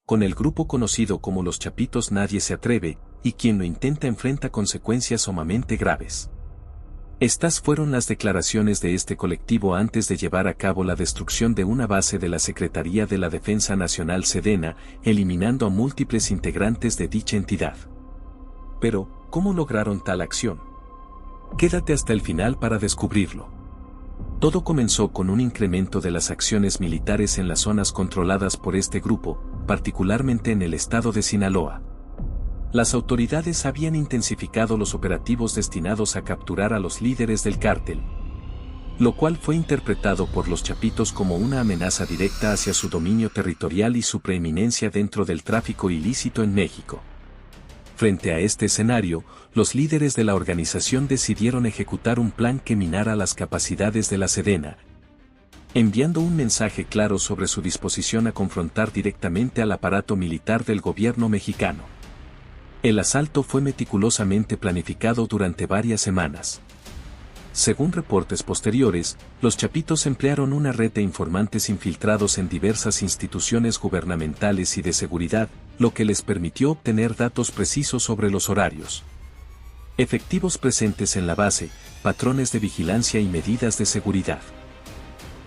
con el grupo conocido como los Chapitos nadie se atreve, y quien lo intenta enfrenta consecuencias sumamente graves. Estas fueron las declaraciones de este colectivo antes de llevar a cabo la destrucción de una base de la Secretaría de la Defensa Nacional Sedena, eliminando a múltiples integrantes de dicha entidad. Pero, ¿cómo lograron tal acción? Quédate hasta el final para descubrirlo. Todo comenzó con un incremento de las acciones militares en las zonas controladas por este grupo, particularmente en el estado de Sinaloa. Las autoridades habían intensificado los operativos destinados a capturar a los líderes del cártel, lo cual fue interpretado por los Chapitos como una amenaza directa hacia su dominio territorial y su preeminencia dentro del tráfico ilícito en México. Frente a este escenario, los líderes de la organización decidieron ejecutar un plan que minara las capacidades de la Sedena, enviando un mensaje claro sobre su disposición a confrontar directamente al aparato militar del gobierno mexicano. El asalto fue meticulosamente planificado durante varias semanas. Según reportes posteriores, los Chapitos emplearon una red de informantes infiltrados en diversas instituciones gubernamentales y de seguridad, lo que les permitió obtener datos precisos sobre los horarios, efectivos presentes en la base, patrones de vigilancia y medidas de seguridad.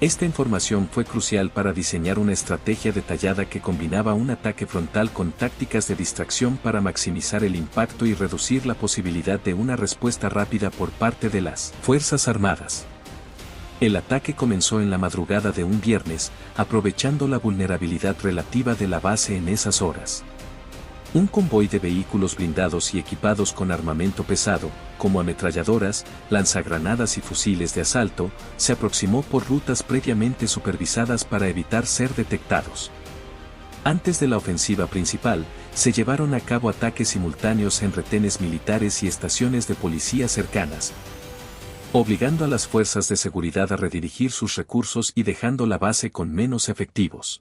Esta información fue crucial para diseñar una estrategia detallada que combinaba un ataque frontal con tácticas de distracción para maximizar el impacto y reducir la posibilidad de una respuesta rápida por parte de las Fuerzas Armadas. El ataque comenzó en la madrugada de un viernes, aprovechando la vulnerabilidad relativa de la base en esas horas. Un convoy de vehículos blindados y equipados con armamento pesado, como ametralladoras, lanzagranadas y fusiles de asalto, se aproximó por rutas previamente supervisadas para evitar ser detectados. Antes de la ofensiva principal, se llevaron a cabo ataques simultáneos en retenes militares y estaciones de policía cercanas, obligando a las fuerzas de seguridad a redirigir sus recursos y dejando la base con menos efectivos.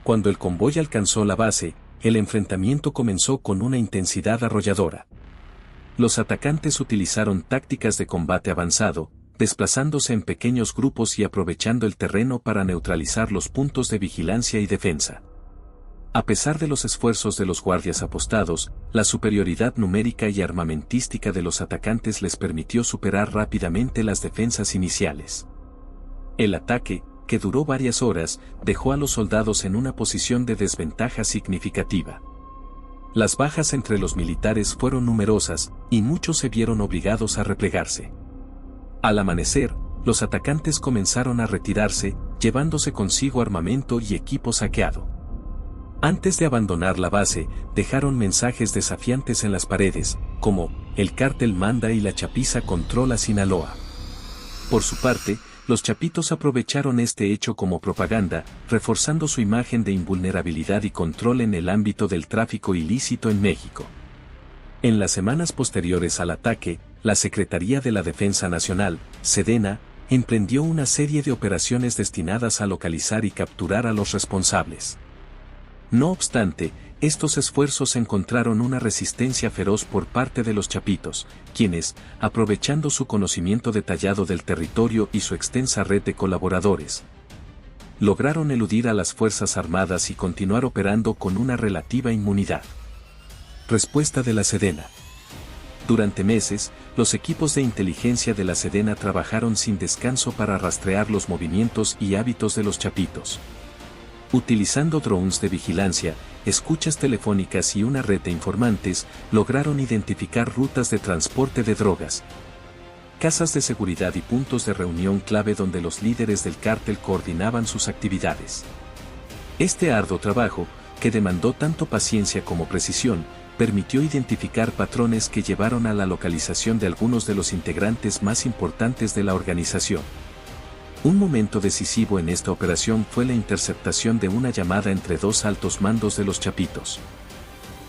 Cuando el convoy alcanzó la base, el enfrentamiento comenzó con una intensidad arrolladora. Los atacantes utilizaron tácticas de combate avanzado, desplazándose en pequeños grupos y aprovechando el terreno para neutralizar los puntos de vigilancia y defensa. A pesar de los esfuerzos de los guardias apostados, la superioridad numérica y armamentística de los atacantes les permitió superar rápidamente las defensas iniciales. El ataque, que duró varias horas, dejó a los soldados en una posición de desventaja significativa. Las bajas entre los militares fueron numerosas, y muchos se vieron obligados a replegarse. Al amanecer, los atacantes comenzaron a retirarse, llevándose consigo armamento y equipo saqueado. Antes de abandonar la base, dejaron mensajes desafiantes en las paredes, como, "El cártel manda y la chapiza controla Sinaloa". Por su parte, los Chapitos aprovecharon este hecho como propaganda, reforzando su imagen de invulnerabilidad y control en el ámbito del tráfico ilícito en México. En las semanas posteriores al ataque, la Secretaría de la Defensa Nacional, Sedena, emprendió una serie de operaciones destinadas a localizar y capturar a los responsables. No obstante, estos esfuerzos encontraron una resistencia feroz por parte de los Chapitos, quienes, aprovechando su conocimiento detallado del territorio y su extensa red de colaboradores, lograron eludir a las Fuerzas Armadas y continuar operando con una relativa inmunidad. Respuesta de la Sedena. Durante meses, los equipos de inteligencia de la Sedena trabajaron sin descanso para rastrear los movimientos y hábitos de los Chapitos. Utilizando drones de vigilancia, escuchas telefónicas y una red de informantes, lograron identificar rutas de transporte de drogas, casas de seguridad y puntos de reunión clave donde los líderes del cártel coordinaban sus actividades. Este arduo trabajo, que demandó tanto paciencia como precisión, permitió identificar patrones que llevaron a la localización de algunos de los integrantes más importantes de la organización. Un momento decisivo en esta operación fue la interceptación de una llamada entre dos altos mandos de los Chapitos.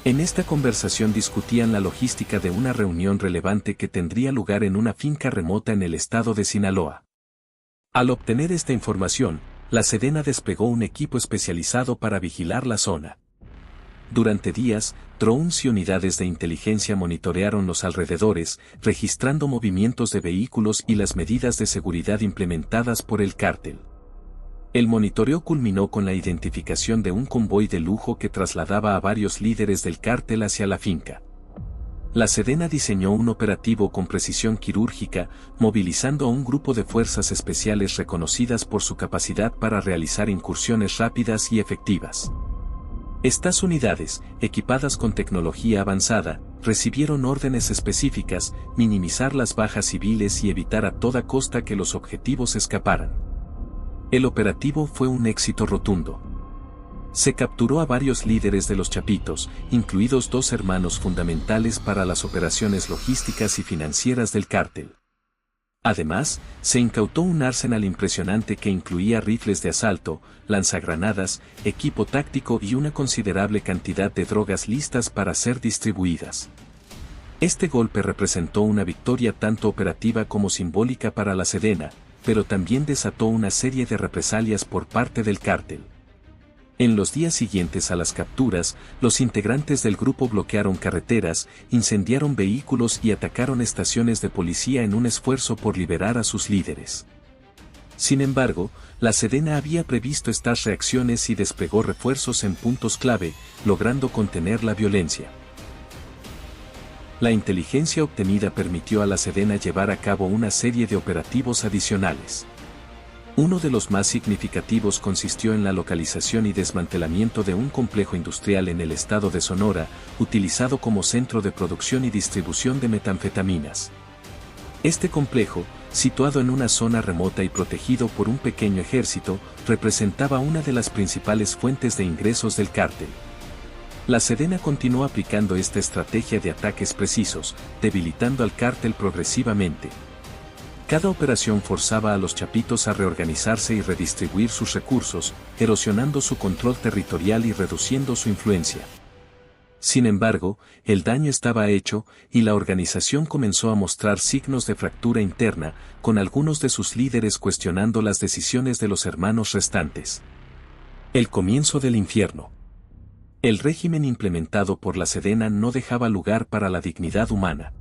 En esta conversación discutían la logística de una reunión relevante que tendría lugar en una finca remota en el estado de Sinaloa. Al obtener esta información, la Sedena desplegó un equipo especializado para vigilar la zona. Durante días, drones y unidades de inteligencia monitorearon los alrededores, registrando movimientos de vehículos y las medidas de seguridad implementadas por el cártel. El monitoreo culminó con la identificación de un convoy de lujo que trasladaba a varios líderes del cártel hacia la finca. La Sedena diseñó un operativo con precisión quirúrgica, movilizando a un grupo de fuerzas especiales reconocidas por su capacidad para realizar incursiones rápidas y efectivas. Estas unidades, equipadas con tecnología avanzada, recibieron órdenes específicas, minimizar las bajas civiles y evitar a toda costa que los objetivos escaparan. El operativo fue un éxito rotundo. Se capturó a varios líderes de los Chapitos, incluidos 2 hermanos fundamentales para las operaciones logísticas y financieras del cártel. Además, se incautó un arsenal impresionante que incluía rifles de asalto, lanzagranadas, equipo táctico y una considerable cantidad de drogas listas para ser distribuidas. Este golpe representó una victoria tanto operativa como simbólica para la Sedena, pero también desató una serie de represalias por parte del cártel. En los días siguientes a las capturas, los integrantes del grupo bloquearon carreteras, incendiaron vehículos y atacaron estaciones de policía en un esfuerzo por liberar a sus líderes. Sin embargo, la Sedena había previsto estas reacciones y desplegó refuerzos en puntos clave, logrando contener la violencia. La inteligencia obtenida permitió a la Sedena llevar a cabo una serie de operativos adicionales. Uno de los más significativos consistió en la localización y desmantelamiento de un complejo industrial en el estado de Sonora, utilizado como centro de producción y distribución de metanfetaminas. Este complejo, situado en una zona remota y protegido por un pequeño ejército, representaba una de las principales fuentes de ingresos del cártel. La Sedena continuó aplicando esta estrategia de ataques precisos, debilitando al cártel progresivamente. Cada operación forzaba a los Chapitos a reorganizarse y redistribuir sus recursos, erosionando su control territorial y reduciendo su influencia. Sin embargo, el daño estaba hecho, y la organización comenzó a mostrar signos de fractura interna, con algunos de sus líderes cuestionando las decisiones de los hermanos restantes. El comienzo del infierno. El régimen implementado por la Sedena no dejaba lugar para la dignidad humana.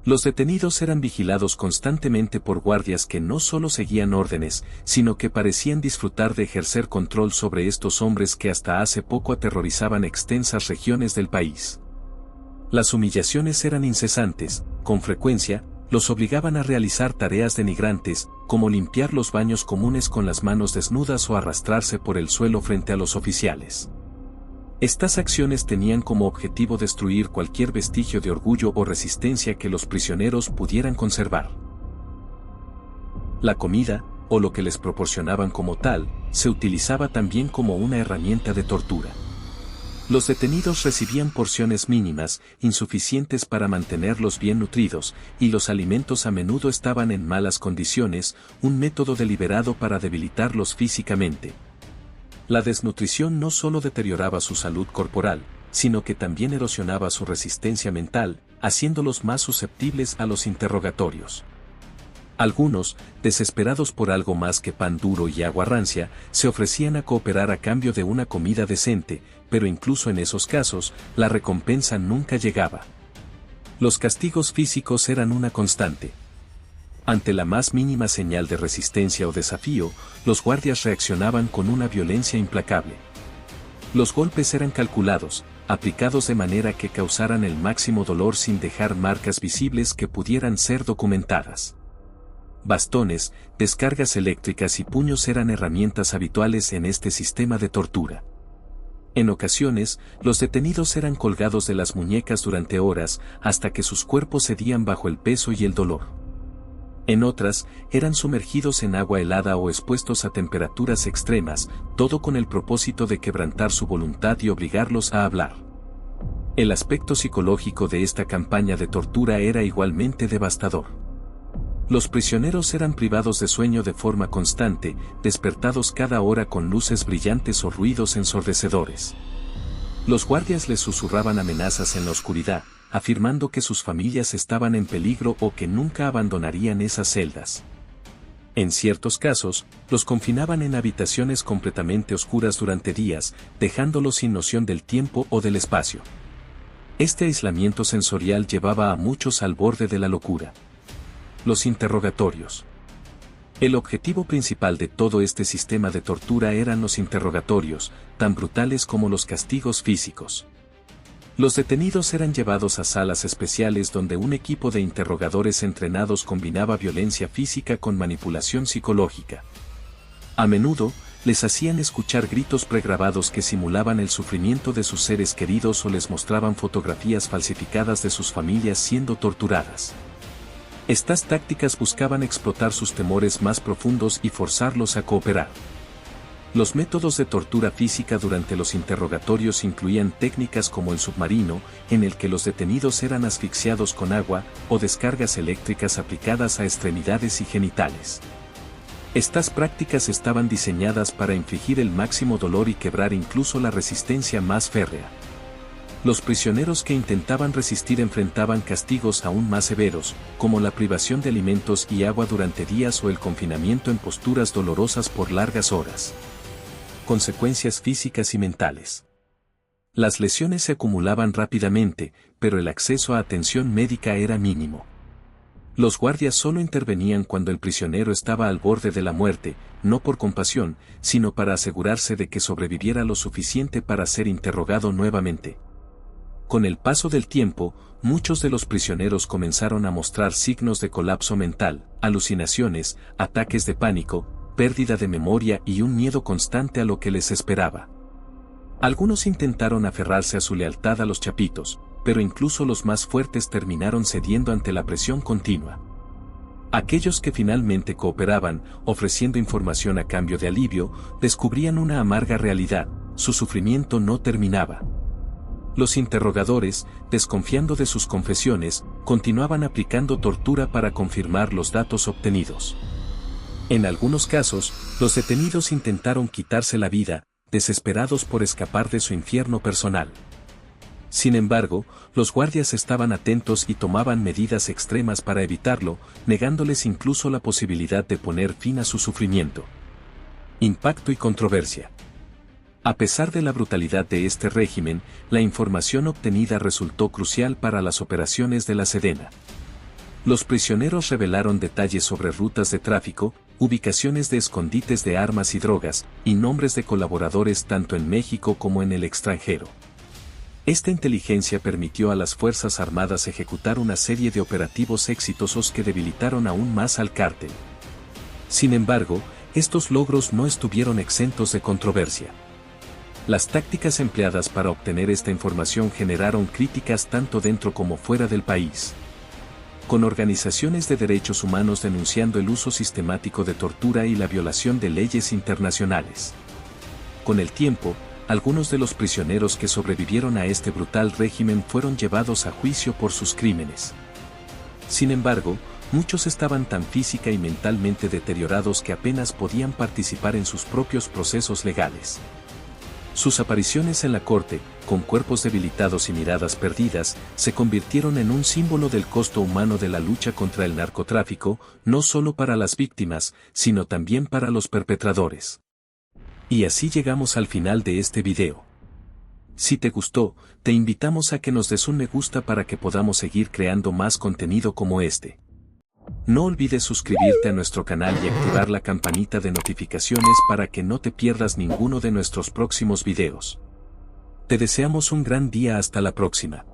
Los detenidos eran vigilados constantemente por guardias que no solo seguían órdenes, sino que parecían disfrutar de ejercer control sobre estos hombres que hasta hace poco aterrorizaban extensas regiones del país. Las humillaciones eran incesantes, con frecuencia, los obligaban a realizar tareas denigrantes, como limpiar los baños comunes con las manos desnudas o arrastrarse por el suelo frente a los oficiales. Estas acciones tenían como objetivo destruir cualquier vestigio de orgullo o resistencia que los prisioneros pudieran conservar. La comida, o lo que les proporcionaban como tal, se utilizaba también como una herramienta de tortura. Los detenidos recibían porciones mínimas, insuficientes para mantenerlos bien nutridos, y los alimentos a menudo estaban en malas condiciones, un método deliberado para debilitarlos físicamente. La desnutrición no solo deterioraba su salud corporal, sino que también erosionaba su resistencia mental, haciéndolos más susceptibles a los interrogatorios. Algunos, desesperados por algo más que pan duro y agua rancia, se ofrecían a cooperar a cambio de una comida decente, pero incluso en esos casos, la recompensa nunca llegaba. Los castigos físicos eran una constante. Ante la más mínima señal de resistencia o desafío, los guardias reaccionaban con una violencia implacable. Los golpes eran calculados, aplicados de manera que causaran el máximo dolor sin dejar marcas visibles que pudieran ser documentadas. Bastones, descargas eléctricas y puños eran herramientas habituales en este sistema de tortura. En ocasiones, los detenidos eran colgados de las muñecas durante horas, hasta que sus cuerpos cedían bajo el peso y el dolor. En otras, eran sumergidos en agua helada o expuestos a temperaturas extremas, todo con el propósito de quebrantar su voluntad y obligarlos a hablar. El aspecto psicológico de esta campaña de tortura era igualmente devastador. Los prisioneros eran privados de sueño de forma constante, despertados cada hora con luces brillantes o ruidos ensordecedores. Los guardias les susurraban amenazas en la oscuridad, afirmando que sus familias estaban en peligro o que nunca abandonarían esas celdas. En ciertos casos, los confinaban en habitaciones completamente oscuras durante días, dejándolos sin noción del tiempo o del espacio. Este aislamiento sensorial llevaba a muchos al borde de la locura. Los interrogatorios. El objetivo principal de todo este sistema de tortura eran los interrogatorios, tan brutales como los castigos físicos. Los detenidos eran llevados a salas especiales donde un equipo de interrogadores entrenados combinaba violencia física con manipulación psicológica. A menudo, les hacían escuchar gritos pregrabados que simulaban el sufrimiento de sus seres queridos o les mostraban fotografías falsificadas de sus familias siendo torturadas. Estas tácticas buscaban explotar sus temores más profundos y forzarlos a cooperar. Los métodos de tortura física durante los interrogatorios incluían técnicas como el submarino, en el que los detenidos eran asfixiados con agua, o descargas eléctricas aplicadas a extremidades y genitales. Estas prácticas estaban diseñadas para infligir el máximo dolor y quebrar incluso la resistencia más férrea. Los prisioneros que intentaban resistir enfrentaban castigos aún más severos, como la privación de alimentos y agua durante días o el confinamiento en posturas dolorosas por largas horas. Consecuencias físicas y mentales. Las lesiones se acumulaban rápidamente, pero el acceso a atención médica era mínimo. Los guardias solo intervenían cuando el prisionero estaba al borde de la muerte, no por compasión, sino para asegurarse de que sobreviviera lo suficiente para ser interrogado nuevamente. Con el paso del tiempo, muchos de los prisioneros comenzaron a mostrar signos de colapso mental, alucinaciones, ataques de pánico, pérdida de memoria y un miedo constante a lo que les esperaba. Algunos intentaron aferrarse a su lealtad a los chapitos, pero incluso los más fuertes terminaron cediendo ante la presión continua. Aquellos que finalmente cooperaban, ofreciendo información a cambio de alivio, descubrían una amarga realidad: su sufrimiento no terminaba. Los interrogadores, desconfiando de sus confesiones, continuaban aplicando tortura para confirmar los datos obtenidos. En algunos casos, los detenidos intentaron quitarse la vida, desesperados por escapar de su infierno personal. Sin embargo, los guardias estaban atentos y tomaban medidas extremas para evitarlo, negándoles incluso la posibilidad de poner fin a su sufrimiento. Impacto y controversia. A pesar de la brutalidad de este régimen, la información obtenida resultó crucial para las operaciones de la Sedena. Los prisioneros revelaron detalles sobre rutas de tráfico, ubicaciones de escondites de armas y drogas, y nombres de colaboradores tanto en México como en el extranjero. Esta inteligencia permitió a las Fuerzas Armadas ejecutar una serie de operativos exitosos que debilitaron aún más al cártel. Sin embargo, estos logros no estuvieron exentos de controversia. Las tácticas empleadas para obtener esta información generaron críticas tanto dentro como fuera del país, con organizaciones de derechos humanos denunciando el uso sistemático de tortura y la violación de leyes internacionales. Con el tiempo, algunos de los prisioneros que sobrevivieron a este brutal régimen fueron llevados a juicio por sus crímenes. Sin embargo, muchos estaban tan física y mentalmente deteriorados que apenas podían participar en sus propios procesos legales. Sus apariciones en la corte, con cuerpos debilitados y miradas perdidas, se convirtieron en un símbolo del costo humano de la lucha contra el narcotráfico, no solo para las víctimas, sino también para los perpetradores. Y así llegamos al final de este video. Si te gustó, te invitamos a que nos des un me gusta para que podamos seguir creando más contenido como este. No olvides suscribirte a nuestro canal y activar la campanita de notificaciones para que no te pierdas ninguno de nuestros próximos videos. Te deseamos un gran día, hasta la próxima.